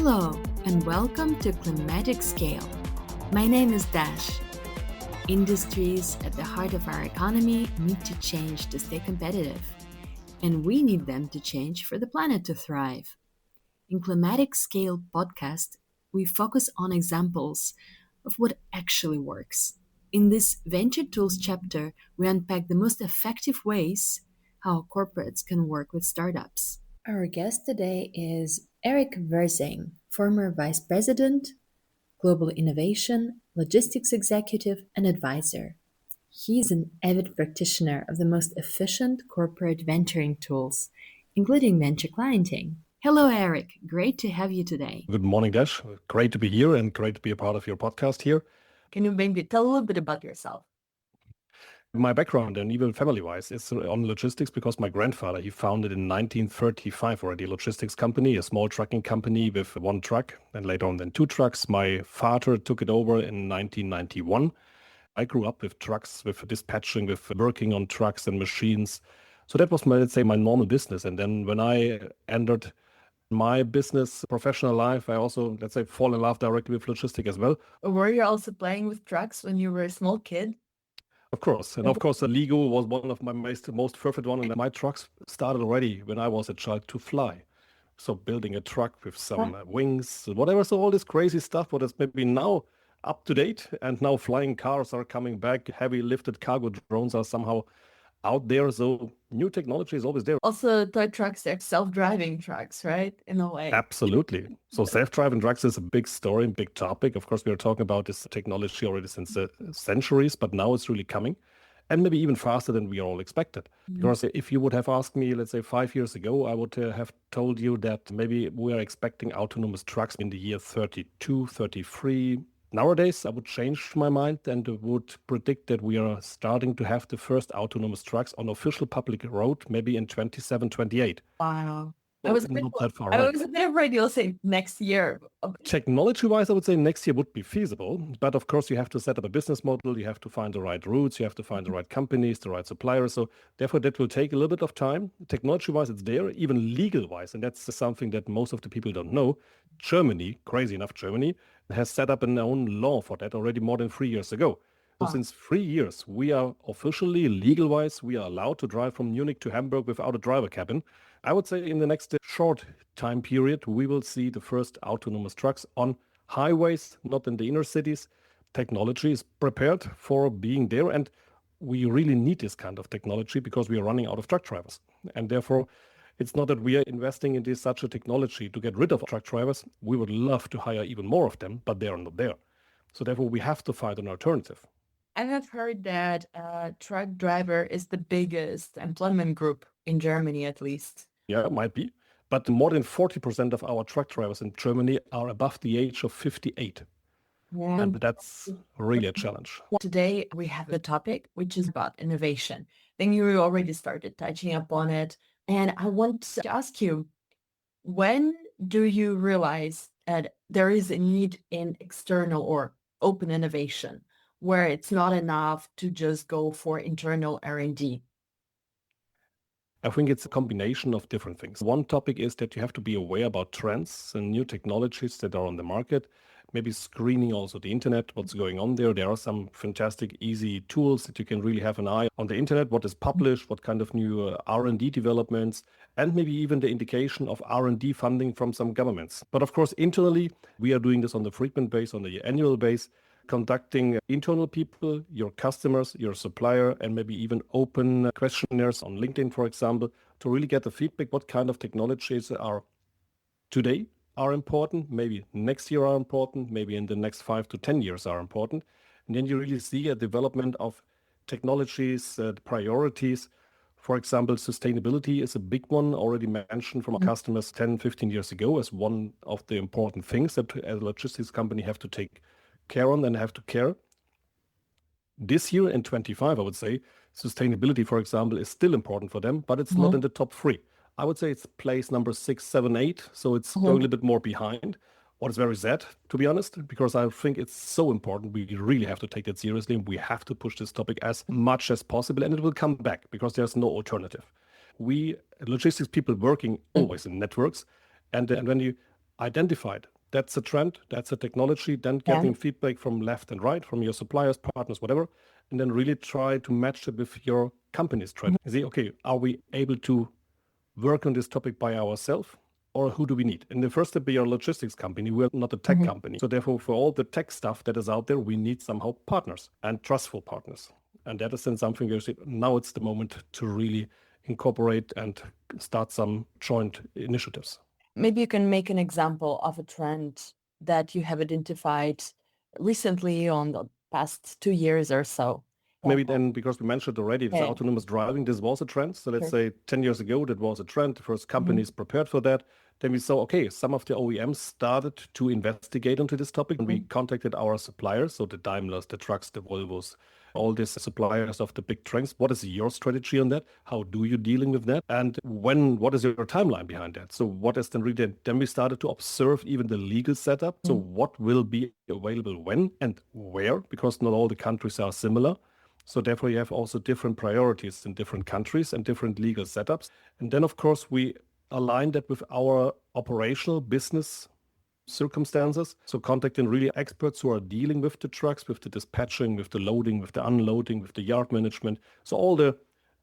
Hello, and welcome to Klimatic Scale. My name is Dash. Industries at the heart of our economy need to change to stay competitive, and we need them to change for the planet to thrive. In Klimatic Scale podcast, we focus on examples of what actually works. In this Venture Tools chapter, we unpack the most effective ways how corporates can work with startups. Our guest today is Erik Wirsing, former Vice President, Global Innovation, Logistics Executive, and Advisor. He's an avid practitioner of the most efficient corporate venturing tools, including venture clienting. Hello, Erik. Great to have you today. Good morning, Dash. Great to be here and great to be a part of your podcast here. Can you maybe tell a little bit about yourself? My background, and even family-wise, is on logistics because my grandfather, he founded in 1935 already a logistics company, a small trucking company with one truck, and later on then two trucks. My father took it over in 1991. I grew up with trucks, with dispatching, with working on trucks and machines. So that was my, let's say, my normal business. And then when I entered my business professional life, I also, let's say, fall in love directly with logistics as well. Were you also playing with trucks when you were a small kid? Of course. And of course, the Lego was one of my most perfect one. And my trucks started already when I was a child to fly. So building a truck with some wings, whatever. So all this crazy stuff, what is maybe now up to date. And now flying cars are coming back. Heavy lifted cargo drones are somehow out there. So new technology is always there. Also, toy trucks are self-driving trucks, right? In a way. Absolutely. So self-driving trucks is a big story and big topic. Of course, we are talking about this technology already since centuries, but now it's really coming and maybe even faster than we all expected. Because if you would have asked me, let's say 5 years ago, I would have told you that maybe we are expecting autonomous trucks in the year 32, 33. Nowadays, I would change my mind and would predict that we are starting to have the first autonomous trucks on official public road, maybe in 27, 28. Wow. So I was not that far I away. was a bit afraid you'll say next year. Technology-wise, I would say next year would be feasible. But of course, you have to set up a business model. You have to find the right routes. You have to find the right companies, the right suppliers. So therefore, that will take a little bit of time. Technology-wise, it's there. Even legal-wise, and that's something that most of the people don't know. Germany, crazy enough, Germany has set up an own law for that already more than 3 years ago. So since 3 years, we are officially, legal-wise, we are allowed to drive from Munich to Hamburg without a driver cabin. I would say in the next short time period, we will see the first autonomous trucks on highways, not in the inner cities. Technology is prepared for being there, and we really need this kind of technology because we are running out of truck drivers. And therefore, it's not that we are investing in such a technology to get rid of truck drivers. We would love to hire even more of them, but they are not there. So therefore, we have to find an alternative. I have heard that truck driver is the biggest employment group in Germany, at least. Yeah, it might be. But more than 40% of our truck drivers in Germany are above the age of 58. Yeah. And that's really a challenge. Today, we have a topic which is about innovation. I think you already started touching upon it. And I want to ask you, when do you realize that there is a need in external or open innovation, where it's not enough to just go for internal R&D? I think it's a combination of different things. One topic is that you have to be aware about trends and new technologies that are on the market, maybe screening also the internet, what's going on there. There are some fantastic, easy tools that you can really have an eye on the internet, what is published, what kind of new R&D developments, and maybe even the indication of R&D funding from some governments. But of course, internally, we are doing this on the frequent base, on the annual base, conducting internal people, your customers, your supplier, and maybe even open questionnaires on LinkedIn, for example, to really get the feedback, what kind of technologies are today are important, maybe next year are important, maybe in the next 5 to 10 years are important. And then you really see a development of technologies, priorities. For example, sustainability is a big one already mentioned from our customers 10, 15 years ago as one of the important things that as a logistics company have to take care on and have to care. This year in 25, I would say, sustainability, for example, is still important for them, but it's not in the top 3. I would say it's place number 6, 7, 8. So it's going a little bit more behind. What is very sad, to be honest, because I think it's so important. We really have to take that seriously. And we have to push this topic as much as possible. And it will come back because there's no alternative. We logistics people working always in networks. And when you identified that's a trend, that's a technology, then getting feedback from left and right, from your suppliers, partners, whatever, and then really try to match it with your company's trend. You see, okay, are we able to work on this topic by ourselves, or who do we need? In the first step, we are a logistics company. We're not a tech company. So therefore, for all the tech stuff that is out there, we need somehow partners and trustful partners. And that is then something where you say, now it's the moment to really incorporate and start some joint initiatives. Maybe you can make an example of a trend that you have identified recently on the past 2 years or so. Maybe then, because we mentioned already, this autonomous driving, this was a trend. So let's say 10 years ago, that was a trend. The first companies prepared for that. Then we saw, okay, some of the OEMs started to investigate into this topic. And we contacted our suppliers, so the Daimlers, the trucks, the Volvos, all these suppliers of the big trucks. What is your strategy on that? How do you dealing with that? And what is your timeline behind that? So what is then really, then we started to observe even the legal setup. So what will be available when and where, because not all the countries are similar. So therefore, you have also different priorities in different countries and different legal setups. And then, of course, we align that with our operational business circumstances. So contacting really experts who are dealing with the trucks, with the dispatching, with the loading, with the unloading, with the yard management. So all the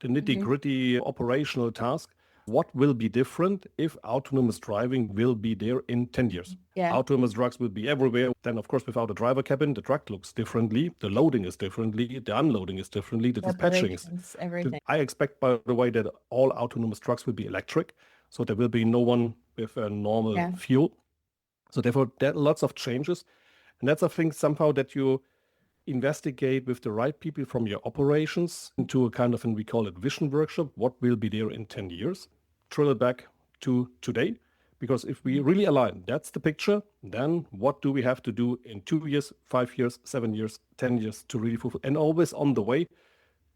nitty-gritty operational tasks. What will be different if autonomous driving will be there in 10 years? Autonomous trucks will be everywhere. Then, of course, without a driver cabin, the truck looks differently. The loading is differently. The unloading is differently. The dispatching is everything. I expect, by the way, that all autonomous trucks will be electric. So there will be no one with a normal fuel. So therefore, there are lots of changes. And that's, I think, somehow that you investigate with the right people from your operations into a kind of, and we call it vision workshop, what will be there in 10 years, drill it back to today. Because if we really align, that's the picture, then what do we have to do in 2 years, 5 years, 7 years, 10 years to really fulfill? And always on the way,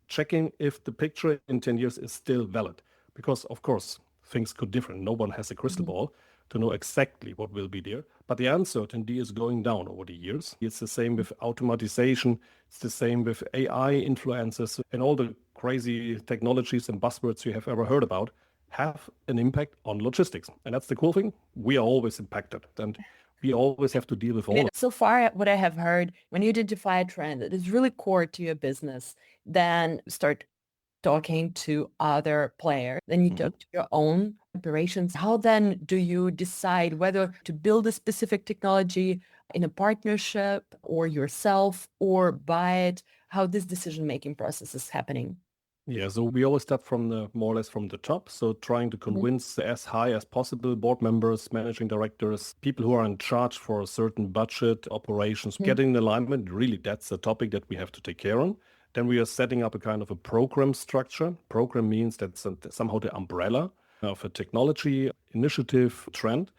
checking if the picture in 10 years is still valid. Because, of course, things could differ. No one has a crystal ball to know exactly what will be there. But the uncertainty is going down over the years. It's the same with automatization. It's the same with AI influences, and all the crazy technologies and buzzwords you have ever heard about have an impact on logistics. And that's the cool thing. We are always impacted, and we always have to deal with all of it. So far, what I have heard, when you identify a trend that is really core to your business, then start talking to other players, then you talk to your own operations. How then do you decide whether to build a specific technology in a partnership or yourself, or buy it? How this decision-making process is happening? Yeah, so we always start from the more or less from the top. So trying to convince as high as possible board members, managing directors, people who are in charge for a certain budget, operations, getting the alignment. Really, that's a topic that we have to take care on. Then we are setting up a kind of a program structure. Program means that's somehow the umbrella of a technology initiative trend.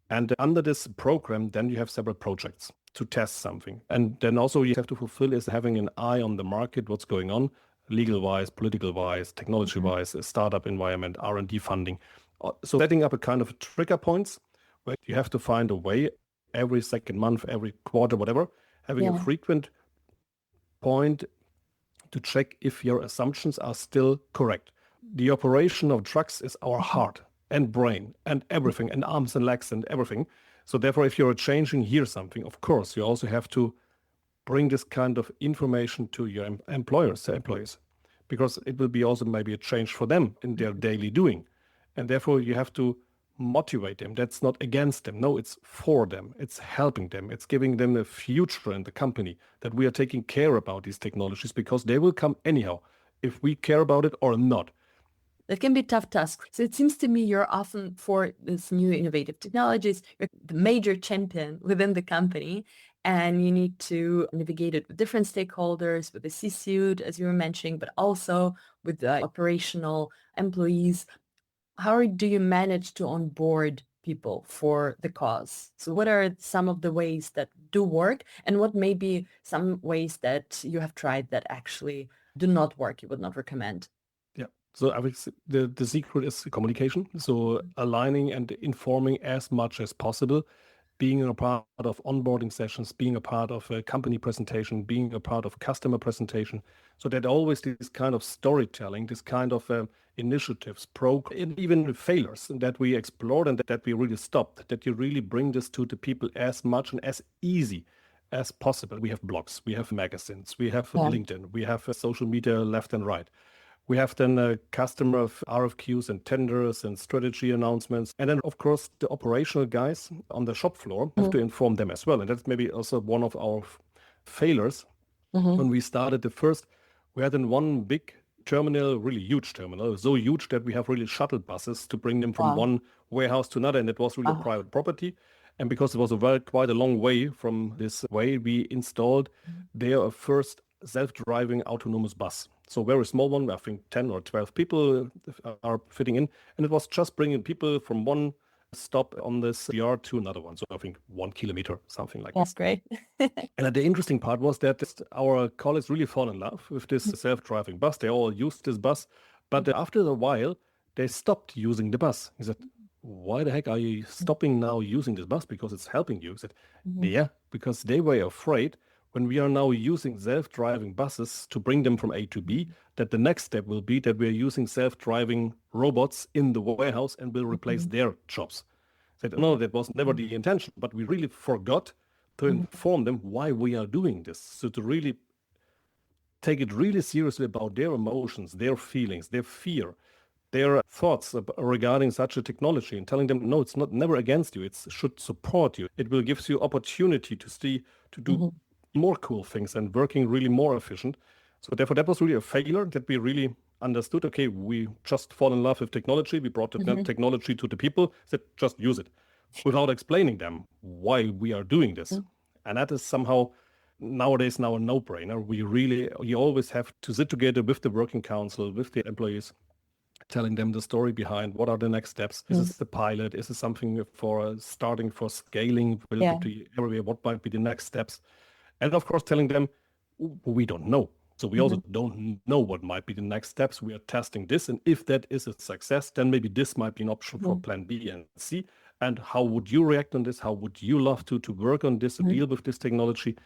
And under this program, then you have several projects to test something. And then also you have to fulfill is having an eye on the market, what's going on, legal-wise, political-wise, technology-wise, startup environment, R&D funding. So setting up a kind of trigger points where you have to find a way every second month, every quarter, whatever, having a frequent point to check if your assumptions are still correct. The operation of trucks is our heart and brain and everything, and arms and legs and everything. So therefore, if you're changing here something, of course, you also have to bring this kind of information to your employees, because it will be also maybe a change for them in their daily doing. And therefore, you have to motivate them. That's not against them. No, it's for them. It's helping them. It's giving them a future in the company, that we are taking care about these technologies, because they will come anyhow, if we care about it or not. That can be a tough task. So it seems to me you're often, for this new innovative technologies, you're the major champion within the company, and you need to navigate it with different stakeholders, with the C-suite, as you were mentioning, but also with the operational employees. How do you manage to onboard people for the cause? So what are some of the ways that do work, and what may be some ways that you have tried that actually do not work, you would not recommend? Yeah. So I think the secret is communication. So aligning and informing as much as possible, being a part of onboarding sessions, being a part of a company presentation, being a part of customer presentation. So that always this kind of storytelling, this kind of initiatives, and even failures that we explored and that we really stopped, that you really bring this to the people as much and as easy as possible. We have blogs, we have magazines, we have LinkedIn, we have social media left and right. We have then a customer of RFQs and tenders and strategy announcements. And then, of course, the operational guys on the shop floor have to inform them as well. And that's maybe also one of our failures. When we started the first, we had in one big terminal, really huge terminal, so huge that we have really shuttle buses to bring them from one warehouse to another. And it was really a private property. And because it was quite a long way from this way, we installed there a first self-driving autonomous bus. So very small one, I think 10 or 12 people are fitting in. And it was just bringing people from one stop on this yard to another one. So I think 1 kilometer, something like that. That's great. And the interesting part was that our colleagues really fall in love with this self-driving bus. They all used this bus. But after a while, they stopped using the bus. He said, why the heck are you stopping now using this bus? Because it's helping you. He said, yeah, because they were afraid when we are now using self-driving buses to bring them from A to B, that the next step will be that we're using self-driving robots in the warehouse and will replace their jobs. Said, no, that was never the intention, but we really forgot to inform them why we are doing this. So to really take it really seriously about their emotions, their feelings, their fear, their thoughts regarding such a technology, and telling them, no, it's not never against you. It should support you. It will give you opportunity to do more cool things and working really more efficient. So therefore, that was really a failure that we really understood. Okay, we just fall in love with technology. We brought the technology to the people, said just use it, without explaining them why we are doing this. And that is somehow nowadays now a no-brainer. You always have to sit together with the working council, with the employees, telling them the story behind what are the next steps. Is this the pilot? Is this something for starting for scaling? Will it be the area? What might be the next steps? And of course, telling them we don't know. So we also don't know what might be the next steps. We are testing this. And if that is a success, then maybe this might be an option for plan B and C. And how would you react on this? How would you love to work on this, to deal with this technology?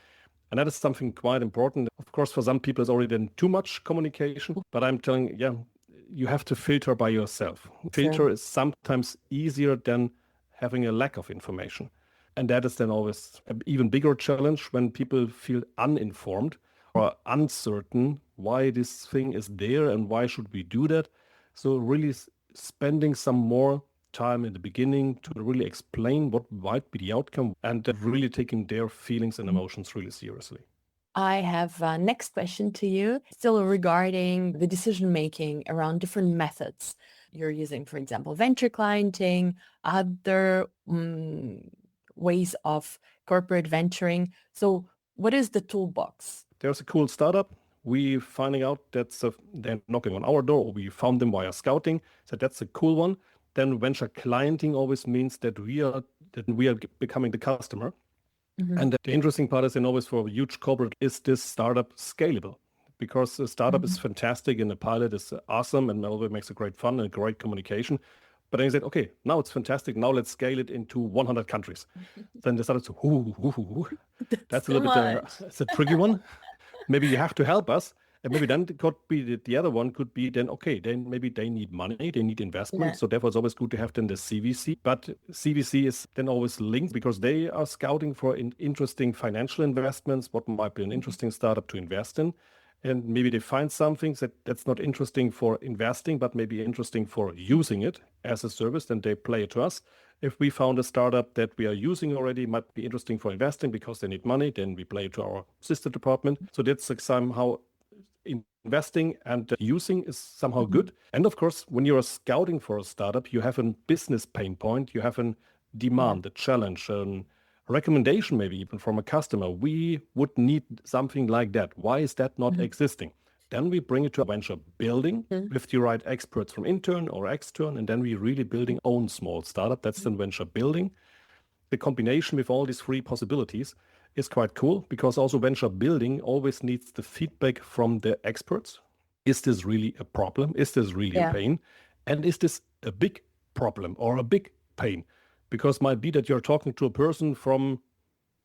And that is something quite important. Of course, for some people, it's already then too much communication. But I'm telling, you have to filter by yourself. Filter is sometimes easier than having a lack of information. And that is then always an even bigger challenge when people feel uninformed or uncertain why this thing is there and why should we do that. So really spending some more time in the beginning to really explain what might be the outcome and really taking their feelings and emotions really seriously. I have a next question to you, still regarding the decision-making around different methods you're using, for example, venture clienting, other ways of corporate venturing. So what is the toolbox? There's a cool startup. We finding out that they're knocking on our door, or we found them via scouting. So that's a cool one. Then venture clienting always means that we are becoming the customer. And the interesting part is, and always for a huge corporate, is this startup scalable? Because a startup is fantastic and the pilot is awesome and always makes a great fun and great communication. But then you said, okay, now it's fantastic. Now let's scale it into 100 countries. Then they started to, that's a little bit, it's a tricky one. Maybe you have to help us. And maybe then it could be the other one could be then, okay, then maybe they need money, they need investment. So therefore it's always good to have then the CVC. But CVC is then always linked because they are scouting for interesting financial investments, what might be an interesting startup to invest in. And maybe they find something that's not interesting for investing, but maybe interesting for using it as a service, then they play it to us. If we found a startup that we are using already, might be interesting for investing because they need money, then we play it to our sister department. So that's somehow investing and using is somehow good. And of course, when you're scouting for a startup, you have a business pain point, you have a demand, a challenge, a recommendation, maybe even from a customer. We would need something like that. Why is that not existing? Then we bring it to a venture building with the right experts from intern or extern, and then we really building own small startup. That's then venture building. The combination with all these three possibilities is quite cool because also venture building always needs the feedback from the experts. Is this really a problem? Is this really a pain? And is this a big problem or a big pain? Because might be that you're talking to a person from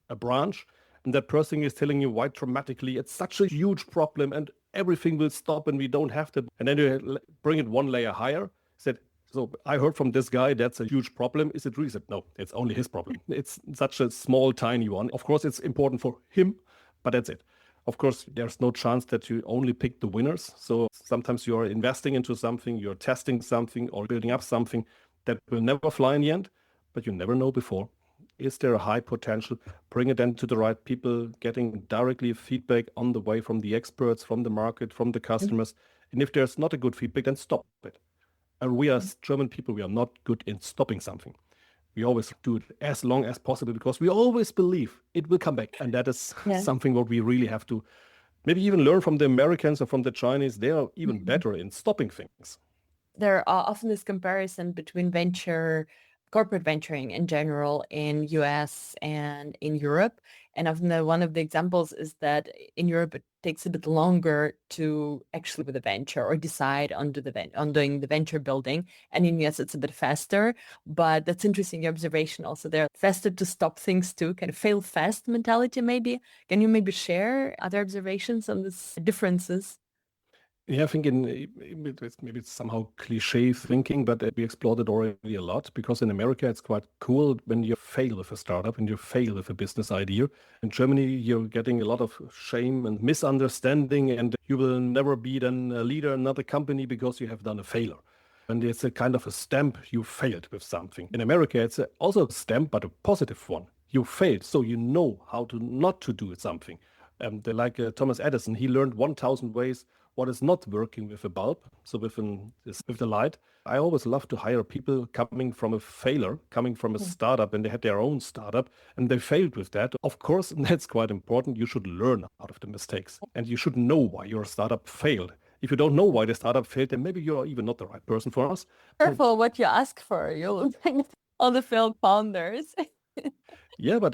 a branch and that person is telling you why dramatically it's such a huge problem and everything will stop and we don't have to. And then you bring it one layer higher, said, so I heard from this guy that's a huge problem. Is it really? Said, no, it's only his problem. It's such a small, tiny one. Of course, it's important for him, but that's it. Of course, there's no chance that you only pick the winners. So sometimes you're investing into something, you're testing something or building up something that will never fly in the end, but you never know before. Is there a high potential? Bring it then to the right people, getting directly feedback on the way from the experts, from the market, from the customers. And if there's not a good feedback, then stop it. And we as German people, we are not good in stopping something. We always do it as long as possible because we always believe it will come back. And that is something what we really have to maybe even learn from the Americans or from the Chinese. They are even better in stopping things. There are often this comparison between corporate venturing in general in US and in Europe. And often one of the examples is that in Europe, it takes a bit longer to actually with a venture or decide on doing the venture building. And in US, it's a bit faster, but that's interesting observation. Also, they're faster to stop things too, kind of fail fast mentality maybe. Can you maybe share other observations on these differences? Yeah, I think maybe it's somehow cliche thinking, but we explored it already a lot because in America it's quite cool when you fail with a startup and you fail with a business idea. In Germany, you're getting a lot of shame and misunderstanding, and you will never be then a leader in another company because you have done a failure. And it's a kind of a stamp, you failed with something. In America, it's also a stamp, but a positive one. You failed, so you know how to not to do something. Like Thomas Edison, he learned 1,000 ways what is not working with a bulb, so with the light. I always love to hire people coming from a failure, coming from a startup, and they had their own startup, and they failed with that. Of course, and that's quite important. You should learn out of the mistakes, and you should know why your startup failed. If you don't know why the startup failed, then maybe you're even not the right person for us. Careful what you ask for. You'll bring all the failed founders. Yeah, but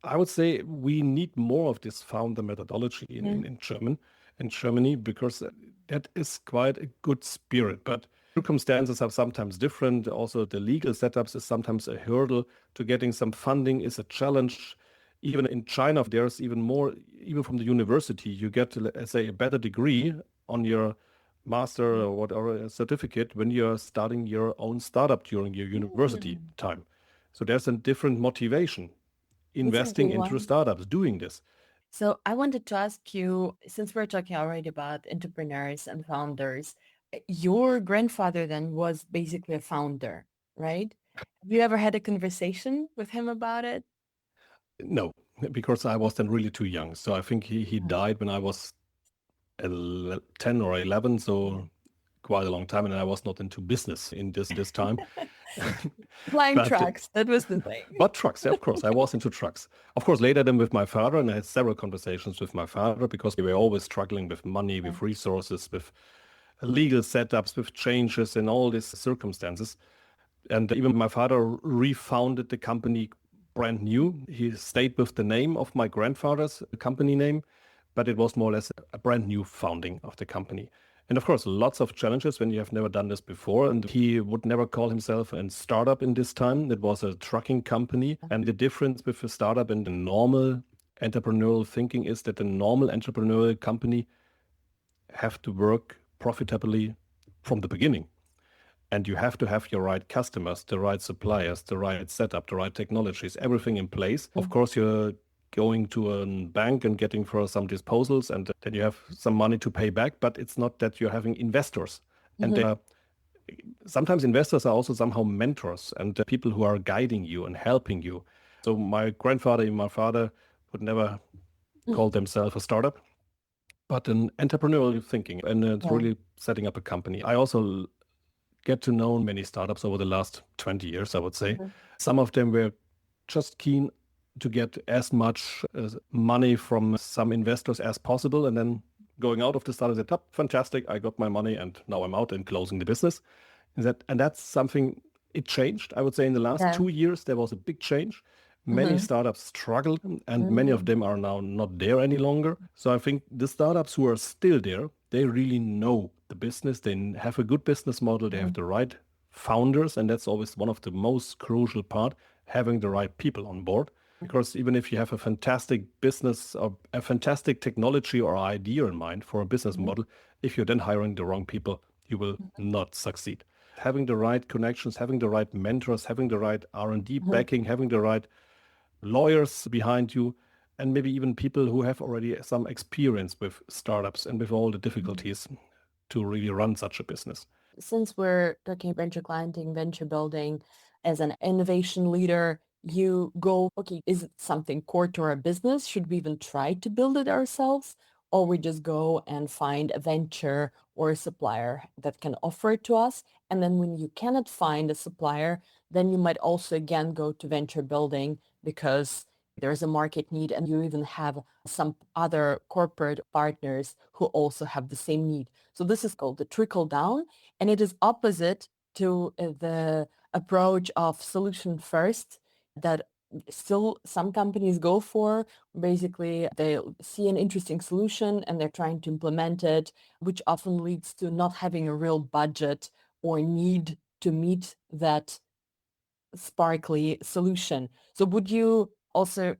I would say we need more of this founder methodology in Germany, because that is quite a good spirit. But circumstances are sometimes different. Also, the legal setups is sometimes a hurdle to getting some funding is a challenge. Even in China, there's even more, even from the university, you get, let's say, a better degree on your master or whatever certificate when you're starting your own startup during your university time. So there's a different motivation investing into startups, doing this. So I wanted to ask you, since we're talking already about entrepreneurs and founders, your grandfather then was basically a founder, right? Have you ever had a conversation with him about it? No, because I was then really too young. So I think he died when I was 10 or 11, so quite a long time, and I was not into business in this time. Flying trucks, that was the thing. But trucks, yeah, of course, I was into trucks. Of course, later then with my father, and I had several conversations with my father because we were always struggling with money, with resources, with legal setups, with changes and all these circumstances. And even my father refounded the company brand new. He stayed with the name of my grandfather's company name, but it was more or less a brand new founding of the company. And of course, lots of challenges when you have never done this before. And he would never call himself a startup in this time. It was a trucking company. And the difference with a startup and the normal entrepreneurial thinking is that the normal entrepreneurial company have to work profitably from the beginning. And you have to have your right customers, the right suppliers, the right setup, the right technologies, everything in place. Of course, you're going to a bank and getting for some disposals, and then you have some money to pay back, but it's not that you're having investors. And sometimes investors are also somehow mentors and people who are guiding you and helping you. So my grandfather and my father would never call themselves a startup, but an entrepreneurial thinking, and it's really setting up a company. I also get to know many startups over the last 20 years, I would say. Some of them were just keen to get as much money from some investors as possible, and then going out of the startup, said, fantastic, I got my money and now I'm out and closing the business. And that's something, it changed. I would say in the last 2 years, there was a big change. Many startups struggled, and many of them are now not there any longer. So I think the startups who are still there, they really know the business. They have a good business model. They have the right founders, and that's always one of the most crucial part, having the right people on board. Because even if you have a fantastic business or a fantastic technology or idea in mind for a business model, if you're then hiring the wrong people, you will not succeed. Having the right connections, having the right mentors, having the right R&D backing, having the right lawyers behind you, and maybe even people who have already some experience with startups and with all the difficulties to really run such a business. Since we're talking venture clienting, venture building, as an innovation leader, you go, okay, is it something core to our business? Should we even try to build it ourselves? Or we just go and find a venture or a supplier that can offer it to us. And then when you cannot find a supplier, then you might also again go to venture building because there's a market need and you even have some other corporate partners who also have the same need. So this is called the trickle down, and it is opposite to the approach of solution first that still some companies go for. Basically, they see an interesting solution and they're trying to implement it, which often leads to not having a real budget or need to meet that sparkly solution. So would you also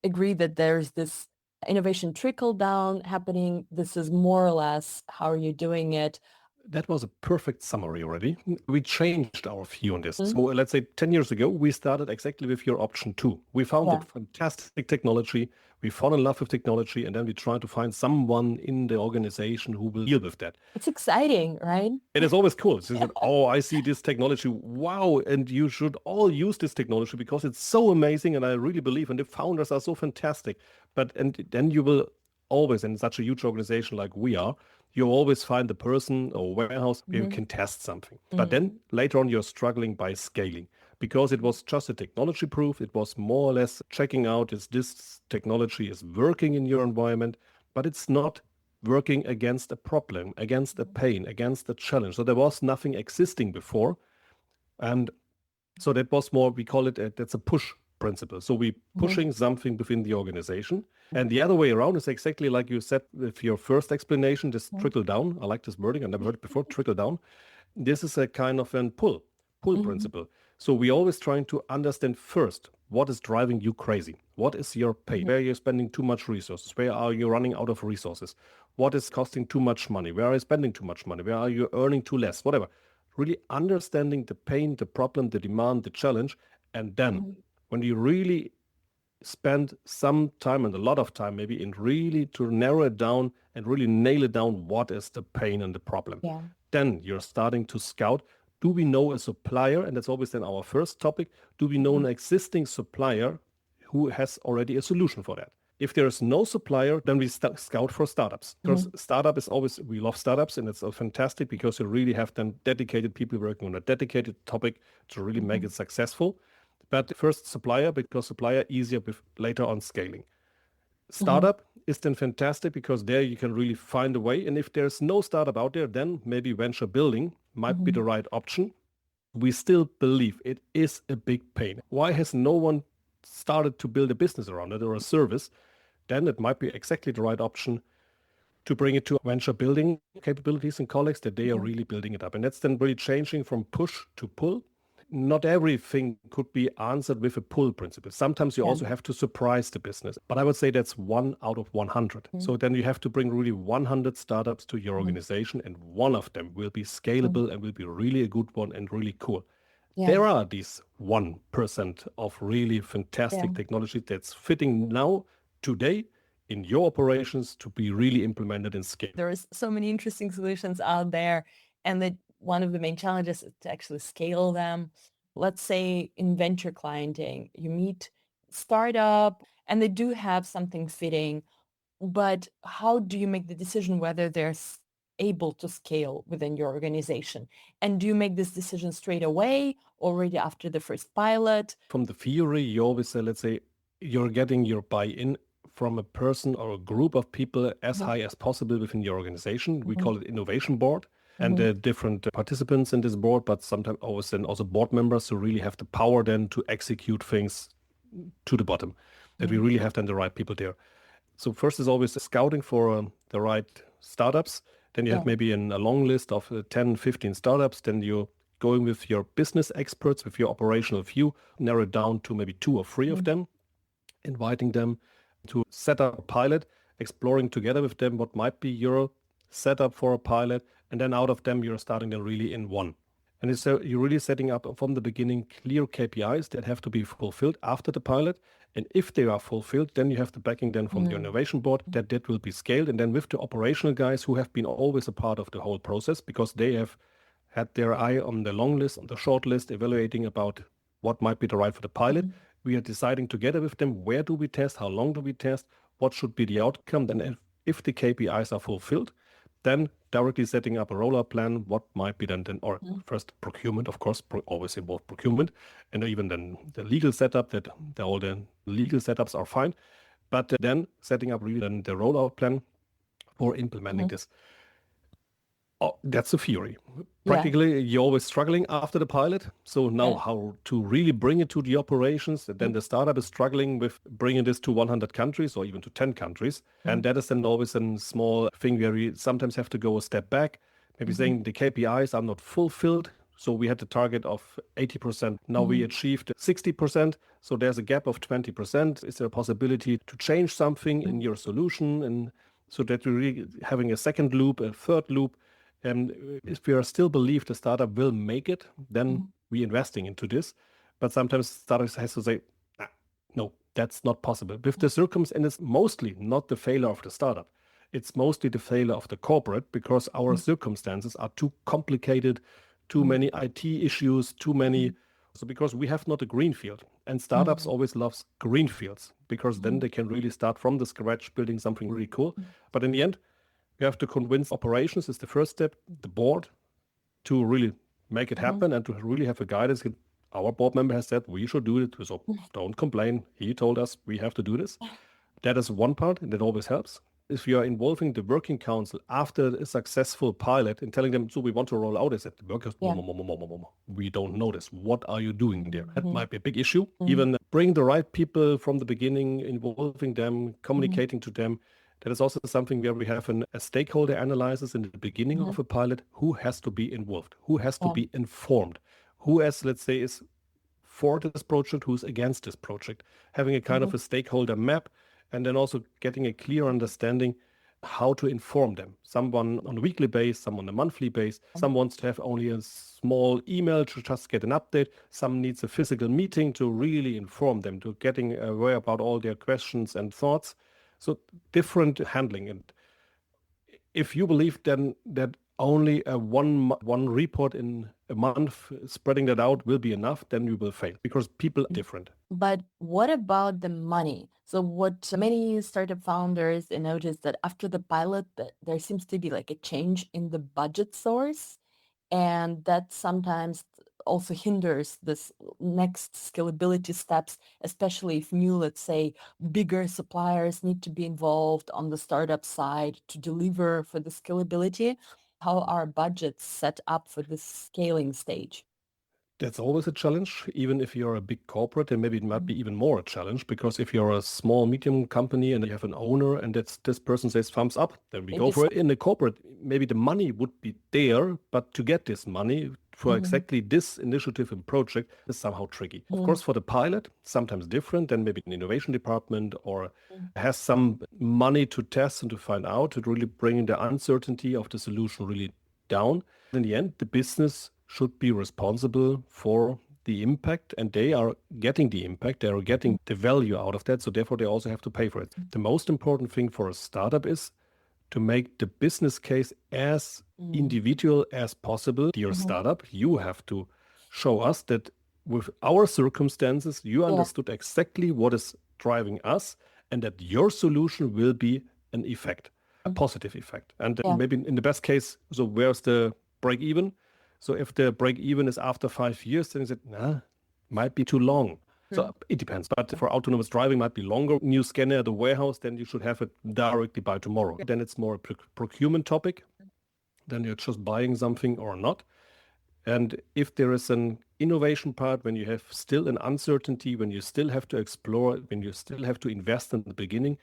agree that there's this innovation trickle down happening? This is more or less how are you doing it? That was a perfect summary already. We changed our view on this. So let's say 10 years ago, we started exactly with your option 2. We found a fantastic technology. We fell in love with technology, and then we tried to find someone in the organization who will deal with that. It's exciting, right? It is always cool. It's like, oh, I see this technology. Wow. And you should all use this technology because it's so amazing. And I really believe, and the founders are so fantastic. And then you will always, in such a huge organization like we are, you always find the person or warehouse where you can test something. But then later on, you're struggling by scaling because it was just a technology proof. It was more or less checking out if this technology is working in your environment, but it's not working against a problem, against a pain, against a challenge. So there was nothing existing before. And so that was more, we call it, that's a push principle. So we pushing something within the organization. And the other way around is exactly like you said with your first explanation, this trickle down. I like this wording. I never heard it before, trickle down. This is a kind of a pull principle. So we always trying to understand first what is driving you crazy. What is your pain? Where are you spending too much resources? Where are you running out of resources? What is costing too much money? Where are you spending too much money? Where are you earning too less? Whatever. Really understanding the pain, the problem, the demand, the challenge. And then when you really spend some time and a lot of time maybe in really to narrow it down and really nail it down, what is the pain and the problem? Then you're starting to scout. Do we know a supplier? And that's always then our first topic. Do we know an existing supplier who has already a solution for that? If there is no supplier, then we scout for startups. Because startup is always, we love startups, and it's fantastic because you really have then dedicated people working on a dedicated topic to really make it successful. But first supplier, because supplier easier with later on scaling. Startup is then fantastic because there you can really find a way. And if there's no startup out there, then maybe venture building might be the right option. We still believe it is a big pain. Why has no one started to build a business around it or a service? Then it might be exactly the right option to bring it to venture building capabilities and colleagues that they are really building it up. And that's then really changing from push to pull. Not everything could be answered with a pull principle. Sometimes you also have to surprise the business. But I would say that's 1 out of 100. So then you have to bring really 100 startups to your organization, and one of them will be scalable and will be really a good one and really cool. There are these 1% of really fantastic technology that's fitting now, today, in your operations to be really implemented and scaled. There's so many interesting solutions out there, and that one of the main challenges is to actually scale them. Let's say in venture clienting, you meet startup and they do have something fitting, but how do you make the decision whether they're able to scale within your organization? And do you make this decision straight away, already after the first pilot? From the theory, you always say, let's say, you're getting your buy-in from a person or a group of people as high as possible within your organization. We call it innovation board. And there are different participants in this board, but sometimes always then also board members who really have the power then to execute things to the bottom, that we really have then the right people there. So first is always scouting for the right startups. Then you have maybe a long list of 10, 15 startups. Then you going with your business experts, with your operational view, narrow it down to maybe 2 or 3 of them, inviting them to set up a pilot, exploring together with them what might be your setup for a pilot, and then out of them you're starting them really in one. And so you're really setting up from the beginning clear KPIs that have to be fulfilled after the pilot. And if they are fulfilled, then you have the backing then from the innovation board that will be scaled. And then with the operational guys who have been always a part of the whole process, because they have had their eye on the long list, on the short list, evaluating about what might be the right for the pilot. We are deciding together with them, where do we test, how long do we test, what should be the outcome. Then if the KPIs are fulfilled, then directly setting up a rollout plan, what might be then or first procurement, of course, always involve procurement, and even then the legal setup, that all the legal setups are fine, but then setting up really then the rollout plan for implementing this. Oh, that's a theory. Practically, you're always struggling after the pilot. So now how to really bring it to the operations. And then the startup is struggling with bringing this to 100 countries or even to 10 countries. And that is then always a small thing where we sometimes have to go a step back, maybe saying the KPIs are not fulfilled. So we had the target of 80%. Now we achieved 60%. So there's a gap of 20%. Is there a possibility to change something in your solution? And so that we're really having a second loop, a third loop. And if we are still believe the startup will make it, then we're investing into this. But sometimes startups has to say, no, that's not possible. With the circumstance, and it's mostly not the failure of the startup. It's mostly the failure of the corporate, because our circumstances are too complicated, too many IT issues, too many. So because we have not a greenfield, and startups always loves greenfields, because then they can really start from the scratch, building something really cool. But in the end, you have to convince operations is the first step, the board, to really make it happen and to really have a guidance. Our board member has said we should do it, so don't complain. He told us we have to do this. That is one part, and that always helps. If you are involving the working council after a successful pilot and telling them, so we want to roll out, is it the workers? We don't know this. What are you doing there? That might be a big issue. Even bring the right people from the beginning, involving them, communicating to them. That is also something where we have a stakeholder analysis in the beginning of a pilot. Who has to be involved? Who has to be informed? Who, as let's say, is for this project? Who's against this project? Having a kind of a stakeholder map, and then also getting a clear understanding how to inform them. Someone on a weekly base, some on a monthly base. Some wants to have only a small email to just get an update. Some needs a physical meeting to really inform them, to getting aware about all their questions and thoughts. So different handling. And if you believe then that only a one report in a month, spreading that out will be enough, then you will fail, because people are different. But what about the money? So what many startup founders notice that after the pilot, that there seems to be like a change in the budget source, and that sometimes also hinders this next scalability steps, especially if new, let's say, bigger suppliers need to be involved on the startup side to deliver for the scalability. How are budgets set up for this scaling stage? That's always a challenge, even if you're a big corporate, and maybe it might be even more a challenge, because if you're a small, medium company and you have an owner and this person says thumbs up, then we go for it. In the corporate, maybe the money would be there, but to get this money for exactly this initiative and project is somehow tricky. Of course, for the pilot, sometimes different than maybe an innovation department or has some money to test and to find out, to really bring the uncertainty of the solution really down. In the end, the business should be responsible for the impact, and they are getting the impact, they are getting the value out of that, so therefore they also have to pay for it. The most important thing for a startup is to make the business case as individual as possible. Dear startup, you have to show us that with our circumstances, you understood exactly what is driving us, and that your solution will be an effect, a positive effect. And maybe in the best case, so where's the break even? So if the break even is after 5 years, then is it might be too long. So it depends. But for autonomous driving, might be longer. New scanner at the warehouse, then you should have it directly by tomorrow. Then it's more a procurement topic. Then you're just buying something or not. And if there is an innovation part, when you have still an uncertainty, when you still have to explore, when you still have to invest in the beginning,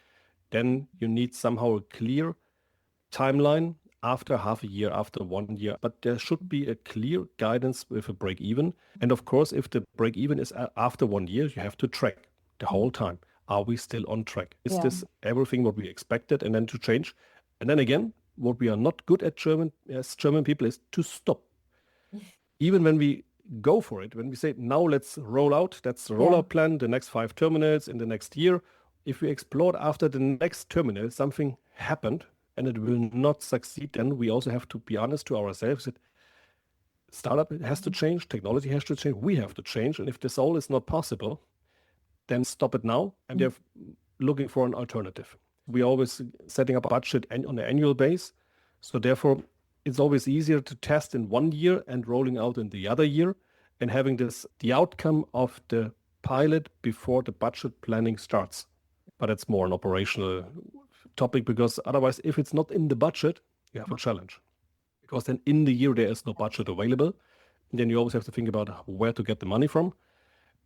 then you need somehow a clear timeline after half a year, after 1 year, but there should be a clear guidance with a break even. And of course, if the break even is after 1 year, you have to track the whole time. Are we still on track? Is this everything what we expected? And then to change. And then again, what we are not good at as German people is to stop. Even when we go for it, when we say, now let's roll out, that's the rollout plan, the next 5 terminals in the next year. If we explore after the next terminal, something happened and it will not succeed, then we also have to be honest to ourselves that startup has to change, technology has to change, we have to change. And if this all is not possible, then stop it now and they're looking for an alternative. We're always setting up a budget on an annual base. So therefore, it's always easier to test in 1 year and rolling out in the other year and having the outcome of the pilot before the budget planning starts. But it's more an operational topic because otherwise, if it's not in the budget, you have a challenge. Because then in the year, there is no budget available. And then you always have to think about where to get the money from.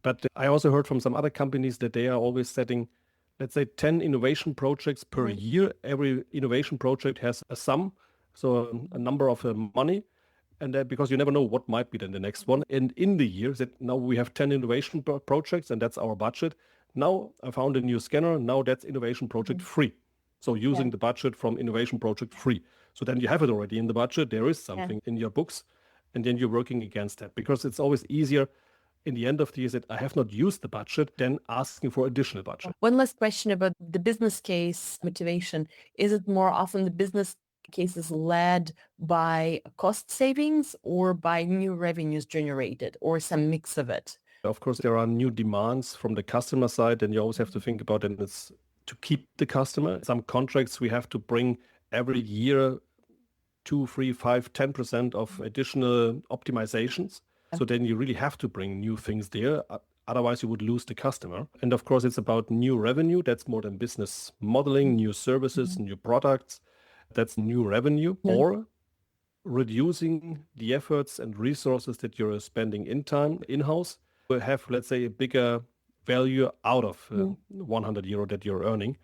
But I also heard from some other companies that they are always setting, let's say, 10 innovation projects per year. Every innovation project has a sum, so a number of money. And that because you never know what might be then the next one. And in the year, that now we have 10 innovation projects and that's our budget. Now I found a new scanner. Now that's innovation project free. So using the budget from innovation project free. So then you have it already in the budget. There is something in your books. And then you're working against that because it's always easier in the end of the year that I have not used the budget than asking for additional budget. One last question about the business case motivation. Is it more often the business case is led by cost savings or by new revenues generated or some mix of it? Of course, there are new demands from the customer side and you always have to think about it. It's to keep the customer. Some contracts we have to bring every year 2, 3, 5, 10% of additional optimizations. So then you really have to bring new things there. Otherwise, you would lose the customer. And of course, it's about new revenue. That's more than business modeling, new services, new products. That's new revenue. Or reducing the efforts and resources that you're spending in-house will have, let's say, a bigger value out of 100 euro that you're earning.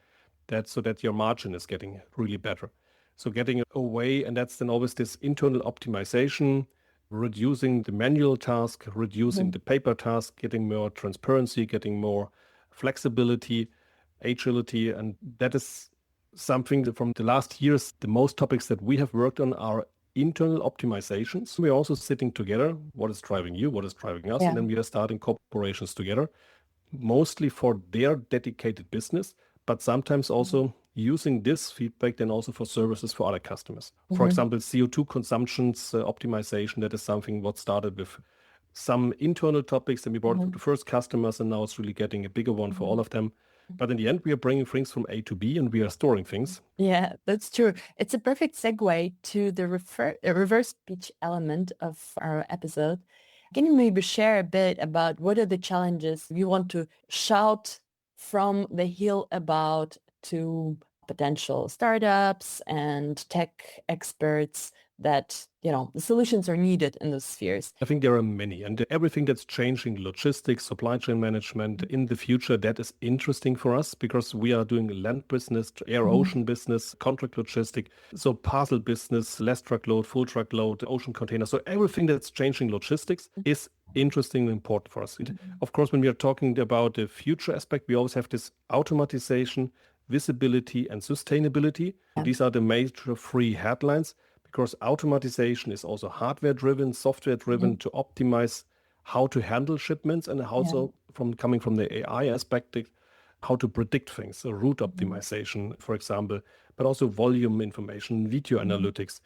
So that your margin is getting really better. So getting away, and that's then always this internal optimization, reducing the manual task, reducing the paper task, getting more transparency, getting more flexibility, agility. And that is something that from the last years, the most topics that we have worked on are internal optimizations. We're also sitting together. What is driving you? What is driving us? And then we are starting corporations together, mostly for their dedicated business, but sometimes also using this feedback then also for services for other customers. For example, CO2 consumptions optimization, that is something what started with some internal topics, and we brought it to the first customers, and now it's really getting a bigger one for all of them. But in the end, we are bringing things from A to B and we are storing things. Yeah, that's true. It's a perfect segue to the reverse pitch element of our episode. Can you maybe share a bit about what are the challenges you want to shout from the hill about to potential startups and tech experts that, the solutions are needed in those spheres? I think there are many, and everything that's changing, logistics, supply chain management in the future, that is interesting for us because we are doing land business, air ocean business, contract logistic, so parcel business, less truckload, full truckload, ocean container. So everything that's changing logistics is interesting and important for us. Of course, when we are talking about the future aspect, we always have this automatization, visibility, and sustainability. These are the major 3 headlines. Because automatization is also hardware-driven, software-driven to optimize how to handle shipments and also coming from the AI aspect, how to predict things, so route optimization, for example, but also volume information, video analytics,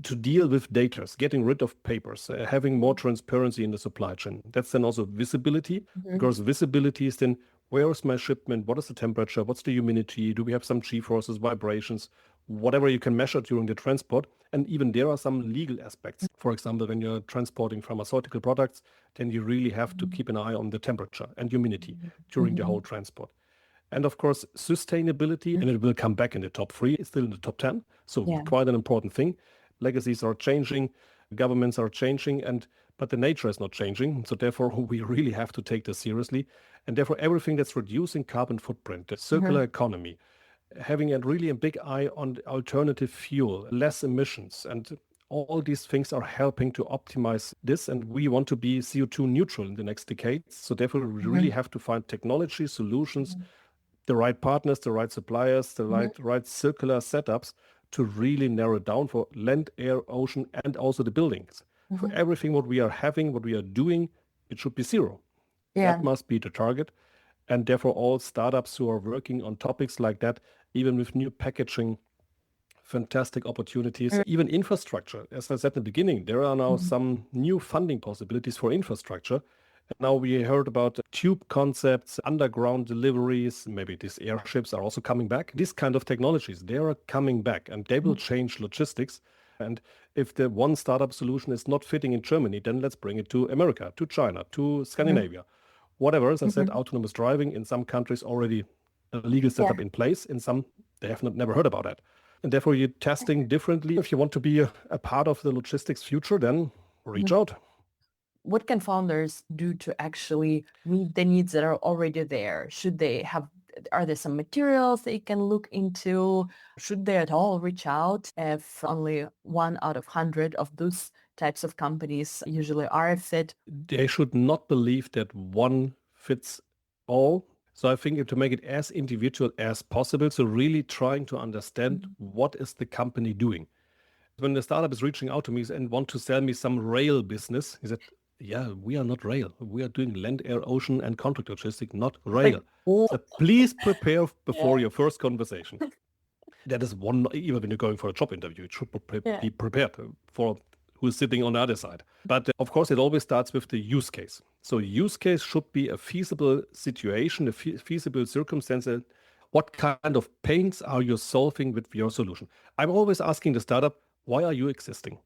to deal with data, getting rid of papers, having more transparency in the supply chain. That's then also visibility, because visibility is then where is my shipment, what is the temperature, what's the humidity, do we have some G-forces, vibrations, whatever you can measure during the transport. And even there are some legal aspects. For example, when you're transporting pharmaceutical products, then you really have to keep an eye on the temperature and humidity during the whole transport. And of course, sustainability, and it will come back in the top 3, it's still in the top 10. So quite an important thing. Legacies are changing, governments are changing, but the nature is not changing. So therefore, we really have to take this seriously. And therefore, everything that's reducing carbon footprint, the circular economy, having a big eye on alternative fuel, less emissions, and all these things are helping to optimize this. And we want to be CO2 neutral in the next decades. So therefore, we really have to find technology solutions, the right partners, the right suppliers, the right circular setups to really narrow it down for land, air, ocean, and also the buildings. For everything what we are having, what we are doing, it should be zero. Yeah. That must be the target. And therefore, all startups who are working on topics like that, even with new packaging, fantastic opportunities, even infrastructure. As I said in the beginning, there are now some new funding possibilities for infrastructure. And now we heard about tube concepts, underground deliveries, maybe these airships are also coming back. These kind of technologies, they are coming back and they will change logistics. And if the one startup solution is not fitting in Germany, then let's bring it to America, to China, to Scandinavia. Whatever, as I said, autonomous driving in some countries already a legal setup in place. In some, they have never heard about that. And therefore, you're testing differently. If you want to be a part of the logistics future, then reach out. What can founders do to actually meet the needs that are already there? Are there some materials they can look into? Should they at all reach out if only 1 out of 100 of those types of companies usually are a fit? They should not believe that one fits all. So I think to make it as individual as possible, so really trying to understand what is the company doing. When the startup is reaching out to me and want to sell me some rail business, he said, yeah, we are not rail. We are doing land, air, ocean, and contract logistics, not rail. So please prepare before your first conversation. That is one, even when you're going for a job interview, it should be prepared for who's sitting on the other side. But of course, it always starts with the use case. So use case should be a feasible situation, a feasible circumstance. What kind of pains are you solving with your solution? I'm always asking the startup, why are you existing?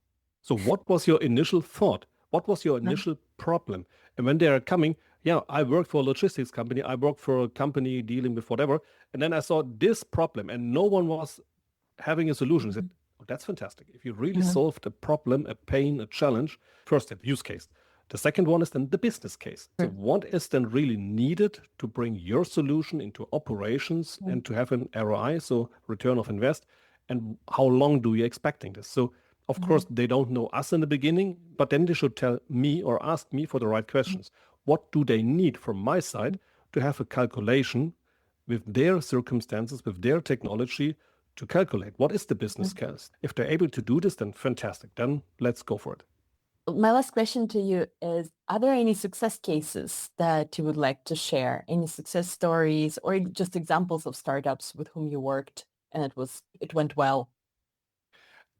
So what was your initial thought? What was your initial problem? And when they are coming, yeah, I worked for a logistics company. I worked for a company dealing with whatever. And then I saw this problem and no one was having a solution. I said, oh, that's fantastic. If you really solved a problem, a pain, a challenge, first step, use case. The second one is then the business case. So what is then really needed to bring your solution into operations and to have an ROI, so return of invest, and how long do you expecting this? So of course, they don't know us in the beginning, but then they should tell me or ask me for the right questions. What do they need from my side to have a calculation with their circumstances, with their technology to calculate what is the business case? If they're able to do this, then fantastic. Then let's go for it. My last question to you is, are there any success cases that you would like to share? Any success stories or just examples of startups with whom you worked and it went well?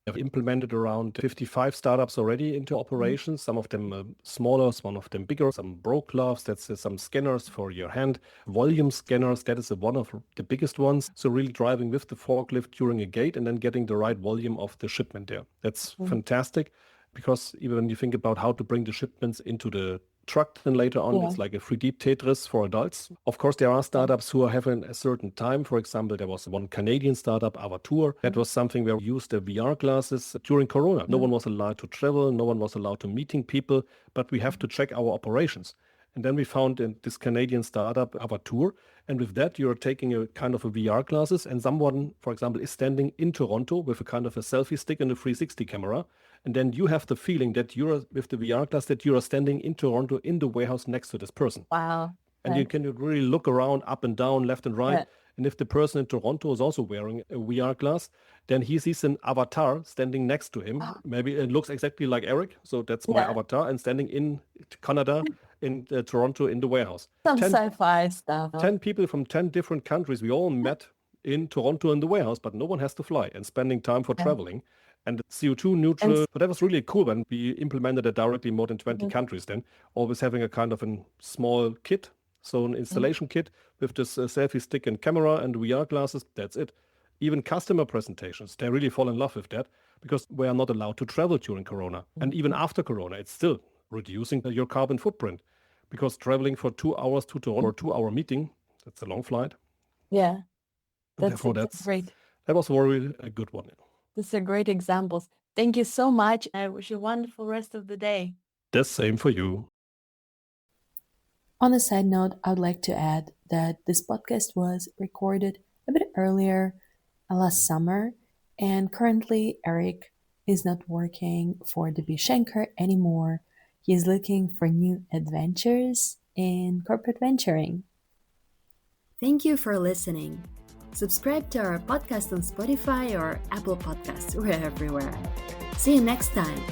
I've implemented around 55 startups already into operations, some of them smaller, some of them bigger, some bro gloves, that's some scanners for your hand, volume scanners, that is one of the biggest ones. So really driving with the forklift during a gate and then getting the right volume of the shipment there. That's fantastic, because even when you think about how to bring the shipments into the truck, then later on it's like a 3D Tetris for adults. Of course, there are startups who are having a certain time. For example, there was one Canadian startup, Avatur. That was something where we used the VR glasses during Corona. No one was allowed to travel, no one was allowed to meeting people, but we have to check our operations. And then we found in this Canadian startup, Avatur, and with that you're taking a kind of a VR glasses, and someone, for example, is standing in Toronto with a kind of a selfie stick and a 360 camera, and then you have the feeling that you're with the VR glass that you are standing in Toronto in the warehouse next to this person. Wow. And you can really look around, up and down, left and right. And if the person in Toronto is also wearing a VR glass, then he sees an avatar standing next to him. Maybe it looks exactly like Erik. So that's my avatar, and standing in Canada, in Toronto, in the warehouse. Some sci-fi stuff. 10 people from 10 different countries. We all met in Toronto in the warehouse, but no one has to fly and spending time for traveling. And CO2 neutral, but that was really cool when we implemented it directly in more than 20 countries then, always having a kind of a small kit, so an installation kit with this selfie stick and camera and VR glasses, that's it. Even customer presentations, they really fall in love with that, because we are not allowed to travel during Corona. And even after Corona, it's still reducing your carbon footprint, because traveling for 2 hours to Toronto or 2-hour meeting, that's a long flight. Yeah, that's great. That was really a good one. These are great examples. Thank you so much. I wish you a wonderful rest of the day. The same for you. On a side note, I would like to add that this podcast was recorded a bit earlier, last summer, and currently Erik is not working for the Schenker anymore. He is looking for new adventures in corporate venturing. Thank you for listening. Subscribe to our podcast on Spotify or Apple Podcasts. We're everywhere. See you next time.